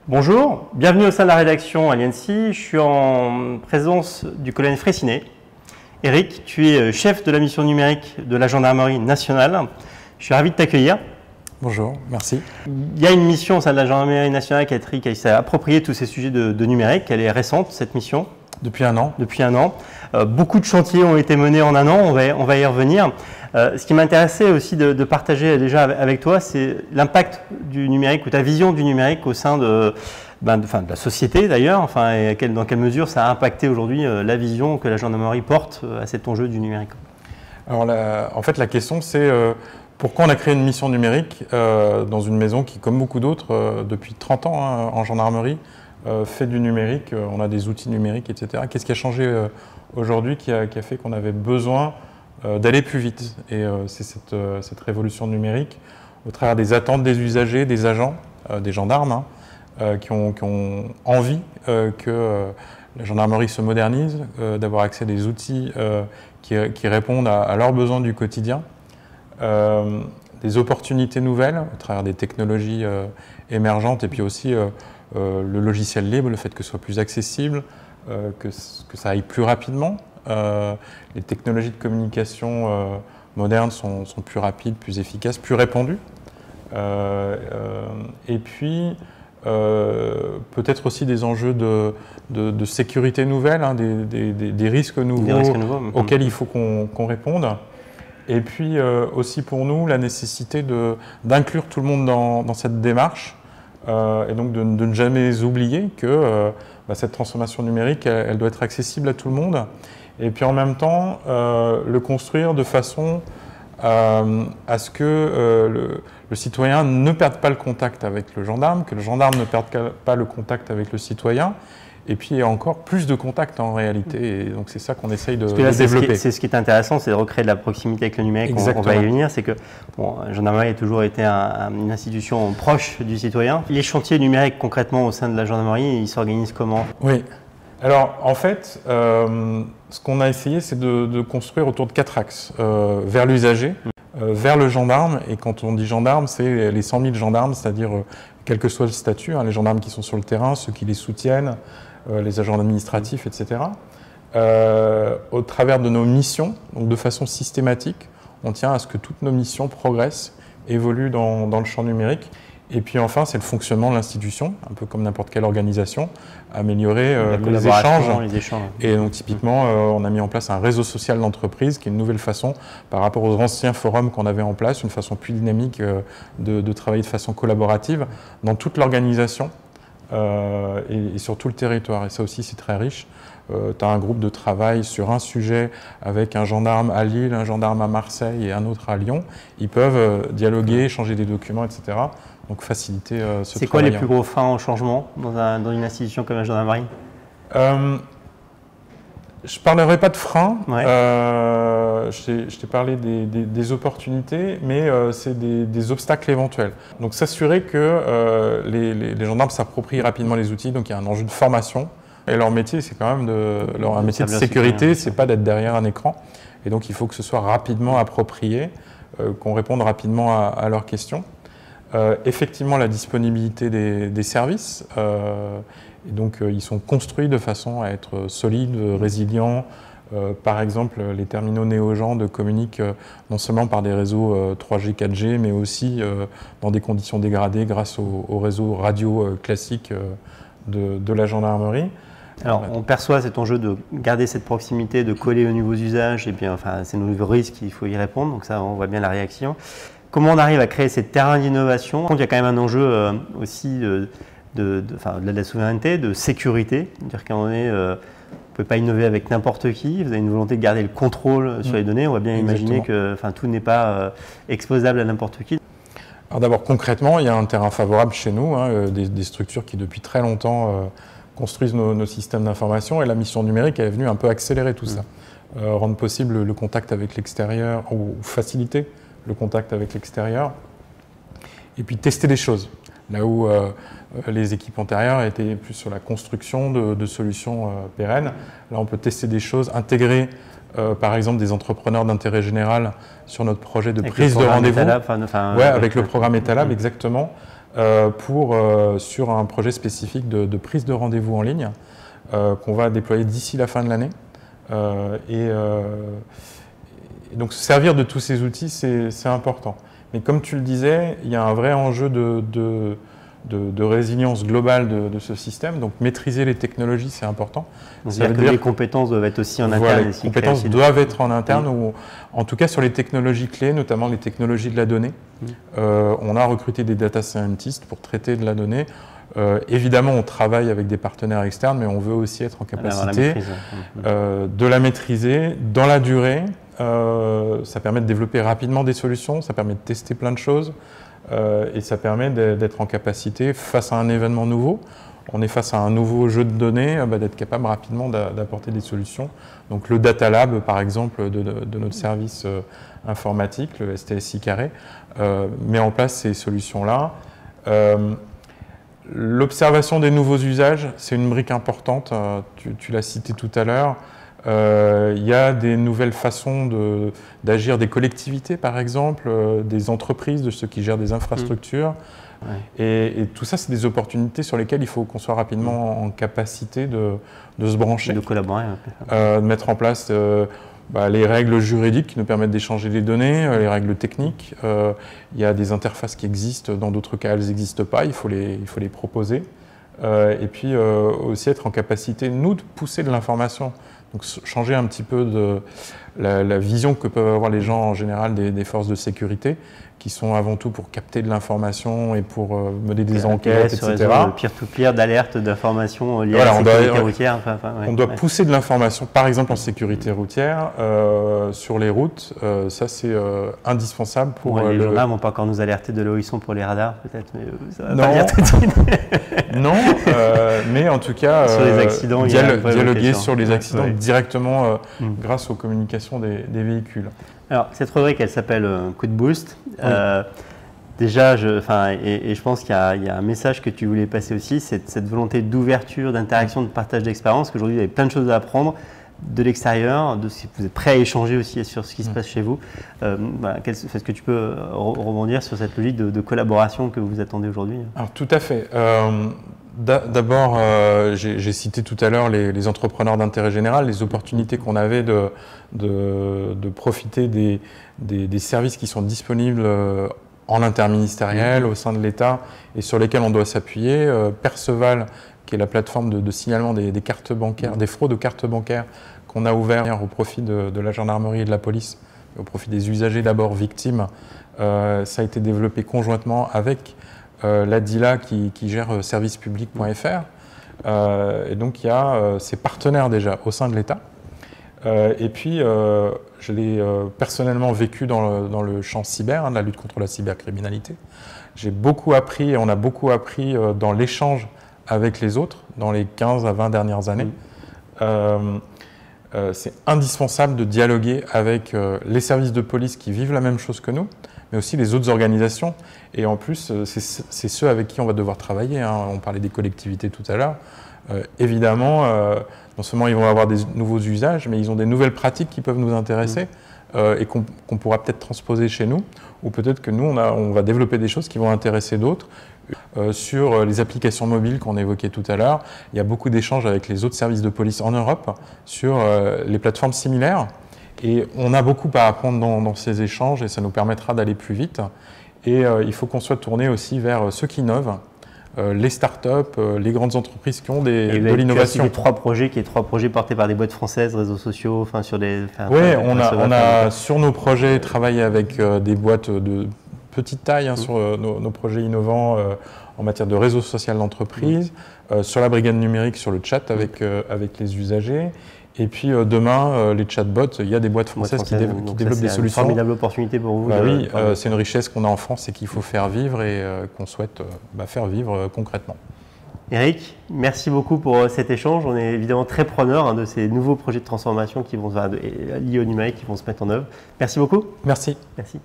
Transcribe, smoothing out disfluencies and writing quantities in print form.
Bonjour, bienvenue au sein de la rédaction à l'INSI. Je suis en présence du colonel Fraissinet. Eric, tu es chef de la mission numérique de la Gendarmerie nationale. Je suis ravi de t'accueillir. Bonjour, merci. Il y a une mission au sein de la Gendarmerie nationale qui s'est appropriée tous ces sujets de numérique. Elle est récente, cette mission. Depuis un an. Depuis un an. Beaucoup de chantiers ont été menés en un an, on va y revenir. Ce qui m'intéressait aussi de partager déjà avec toi, c'est l'impact du numérique ou ta vision du numérique au sein de la société d'ailleurs, et dans quelle mesure ça a impacté aujourd'hui la vision que la gendarmerie porte à cet enjeu du numérique. Alors en fait la question c'est pourquoi on a créé une mission numérique dans une maison qui, comme beaucoup d'autres, depuis 30 ans en gendarmerie, fait du numérique, on a des outils numériques, etc. Qu'est-ce qui a changé aujourd'hui qui a fait qu'on avait besoin d'aller plus vite? Et c'est cette révolution numérique au travers des attentes des usagers, des agents, des gendarmes, qui ont envie que la gendarmerie se modernise, d'avoir accès à des outils qui répondent à leurs besoins du quotidien, des opportunités nouvelles au travers des technologies émergentes et puis aussi le logiciel libre, le fait que ce soit plus accessible, que ça aille plus rapidement. Les technologies de communication modernes sont plus rapides, plus efficaces, plus répandues. Et puis, peut-être aussi des enjeux de sécurité nouvelle, des risques nouveaux auxquels il faut qu'on réponde. Et puis aussi pour nous, la nécessité d'inclure tout le monde dans cette démarche et donc de ne jamais oublier que cette transformation numérique, elle doit être accessible à tout le monde. Et puis en même temps, le construire de façon à ce que le citoyen ne perde pas le contact avec le gendarme, que le gendarme ne perde pas le contact avec le citoyen, et puis il y a encore plus de contact en réalité. Et donc c'est ça qu'on essaye de développer. C'est ce qui est intéressant, c'est de recréer de la proximité avec le numérique. On va y venir. C'est que la gendarmerie a toujours été une institution proche du citoyen. Les chantiers numériques concrètement au sein de la gendarmerie, ils s'organisent comment? Oui. Alors en fait, ce qu'on a essayé, c'est de construire autour de 4 axes. Vers l'usager, vers le gendarme, et quand on dit gendarme, c'est les 100 000 gendarmes, c'est-à-dire quel que soit le statut, les gendarmes qui sont sur le terrain, ceux qui les soutiennent, les agents administratifs, etc. Au travers de nos missions, donc de façon systématique, on tient à ce que toutes nos missions progressent, évoluent dans le champ numérique. Et puis enfin, c'est le fonctionnement de l'institution, un peu comme n'importe quelle organisation, améliorer les échanges. Et donc typiquement, on a mis en place un réseau social d'entreprise, qui est une nouvelle façon, par rapport aux anciens forums qu'on avait en place, une façon plus dynamique de travailler de façon collaborative dans toute l'organisation et sur tout le territoire. Et ça aussi, c'est très riche. Tu as un groupe de travail sur un sujet avec un gendarme à Lille, un gendarme à Marseille et un autre à Lyon. Ils peuvent dialoguer, échanger des documents, etc. Donc faciliter ce travail. C'est quoi les plus gros freins au changement dans une institution comme la gendarmerie? Je ne parlerai pas de freins. Ouais. Je t'ai parlé des opportunités, mais c'est des obstacles éventuels. Donc s'assurer que les gendarmes s'approprient rapidement les outils. Donc il y a un enjeu de formation. Et leur métier, c'est quand même leur métier de sécurité, c'est pas d'être derrière un écran. Et donc il faut que ce soit rapidement approprié, qu'on réponde rapidement à leurs questions. Effectivement, la disponibilité des services. Et donc ils sont construits de façon à être solides, résilients. Par exemple, les terminaux NeoGen communiquent non seulement par des réseaux 3G, 4G, mais aussi dans des conditions dégradées grâce au réseau radio classique de la gendarmerie. Alors, on perçoit cet enjeu de garder cette proximité, de coller aux nouveaux usages, et puis ces nouveaux risques, il faut y répondre, donc ça, on voit bien la réaction. Comment on arrive à créer ces terrains d'innovation? Il y a quand même un enjeu aussi de la souveraineté, de sécurité, c'est-à-dire qu'à un moment donné, vous ne pouvez pas innover avec n'importe qui, vous avez une volonté de garder le contrôle sur les données, on va bien imaginer que tout n'est pas exposable à n'importe qui. Alors d'abord, concrètement, il y a un terrain favorable chez nous, des structures qui depuis très longtemps construisent nos systèmes d'information, et la mission numérique est venue un peu accélérer tout ça, rendre possible le contact avec l'extérieur, ou faciliter le contact avec l'extérieur, et puis tester des choses. Là où les équipes antérieures étaient plus sur la construction de solutions pérennes, là on peut tester des choses, intégrer par exemple des entrepreneurs d'intérêt général sur notre projet de prise de rendez-vous. Avec le programme Etalab, exactement. sur un projet spécifique de prise de rendez-vous en ligne qu'on va déployer d'ici la fin de l'année. Et donc se servir de tous ces outils, c'est important. Mais comme tu le disais, il y a un vrai enjeu de résilience globale de ce système. Donc maîtriser les technologies, c'est important. C'est-à-dire que les compétences doivent être aussi en interne. Voilà, les compétences doivent être en interne, ou en tout cas sur les technologies clés, notamment les technologies de la donnée. On a recruté des data scientists pour traiter de la donnée. Évidemment, on travaille avec des partenaires externes, mais on veut aussi être en capacité de la maîtriser dans la durée. Ça permet de développer rapidement des solutions, ça permet de tester plein de choses et ça permet d'être en capacité, face à un événement nouveau, on est face à un nouveau jeu de données, d'être capable rapidement d'apporter des solutions. Donc le Data Lab, par exemple, de notre service informatique, le STSI Carré, met en place ces solutions-là. L'observation des nouveaux usages, c'est une brique importante, tu l'as cité tout à l'heure. Il y a des nouvelles façons d'agir des collectivités, par exemple, des entreprises, de ceux qui gèrent des infrastructures. Et tout ça, c'est des opportunités sur lesquelles il faut qu'on soit rapidement en capacité de se brancher. De collaborer. De mettre en place les règles juridiques qui nous permettent d'échanger les données, les règles techniques. Il y a des interfaces qui existent, dans d'autres cas, elles n'existent pas, il faut les proposer. Et puis aussi être en capacité, nous, de pousser de l'information. Donc changer un petit peu de la vision que peuvent avoir les gens en général des forces de sécurité, qui sont avant tout pour capter de l'information et pour mener des enquêtes, etc. Peer-to-peer, d'alerte, d'informations liées à la sécurité routière. On doit pousser de l'information, par exemple en sécurité routière, sur les routes. Ça, c'est indispensable pour... les gendarmes ne vont pas encore nous alerter de là où ils sont pour les radars, peut-être, mais ça va pas dire tout de suite. Non, mais en tout cas, sur les accidents, dialoguer sur les accidents directement grâce aux communications des véhicules. Alors, cette rubrique, elle s'appelle Coup de boost. Déjà, je pense qu'il y a un message que tu voulais passer aussi, c'est cette volonté d'ouverture, d'interaction, de partage d'expérience, qu'aujourd'hui, vous avez plein de choses à apprendre de l'extérieur, vous êtes prêt à échanger aussi sur ce qui se passe chez vous. Est-ce que tu peux rebondir sur cette logique de collaboration que vous attendez aujourd'hui? Alors, tout à fait. D'abord, j'ai cité tout à l'heure les entrepreneurs d'intérêt général, les opportunités qu'on avait de profiter des services qui sont disponibles en interministériel, au sein de l'État, et sur lesquels on doit s'appuyer. Perceval, qui est la plateforme de signalement des cartes bancaires, des fraudes aux cartes bancaires, qu'on a ouvert au profit de la gendarmerie et de la police, au profit des usagers d'abord victimes. Ça a été développé conjointement avec la DILA qui gère servicepublic.fr. Et donc il y a ces partenaires déjà au sein de l'État. Et puis je l'ai personnellement vécu dans le champ cyber, de la lutte contre la cybercriminalité. J'ai beaucoup appris, et on a beaucoup appris dans l'échange avec les autres dans les 15 à 20 dernières années. C'est indispensable de dialoguer avec les services de police qui vivent la même chose que nous, mais aussi les autres organisations. Et en plus, c'est ceux avec qui on va devoir travailler. On parlait des collectivités tout à l'heure. Évidemment, non seulement ils vont avoir des nouveaux usages, mais ils ont des nouvelles pratiques qui peuvent nous intéresser et qu'on pourra peut-être transposer chez nous, ou peut-être que nous, on va développer des choses qui vont intéresser d'autres. Sur les applications mobiles qu'on évoquait tout à l'heure, il y a beaucoup d'échanges avec les autres services de police en Europe sur les plateformes similaires. Et on a beaucoup à apprendre dans ces échanges et ça nous permettra d'aller plus vite. Et il faut qu'on soit tourné aussi vers ceux qui innovent, les startups, les grandes entreprises qui ont de l'innovation. Trois projets portés par des boîtes françaises, réseaux sociaux, sur des... Oui, on a sur nos projets travaillé avec des boîtes de petite taille sur nos projets innovants en matière de réseau social d'entreprise, sur la brigade numérique, sur le chat avec les usagers. Et puis demain, les chatbots, il y a des boîtes françaises qui développent des solutions. C'est une formidable opportunité pour vous. Oui, c'est une richesse qu'on a en France et qu'il faut faire vivre et qu'on souhaite faire vivre concrètement. Eric, merci beaucoup pour cet échange. On est évidemment très preneurs de ces nouveaux projets de transformation liés au numérique qui vont se mettre en œuvre. Merci beaucoup. Merci. Merci.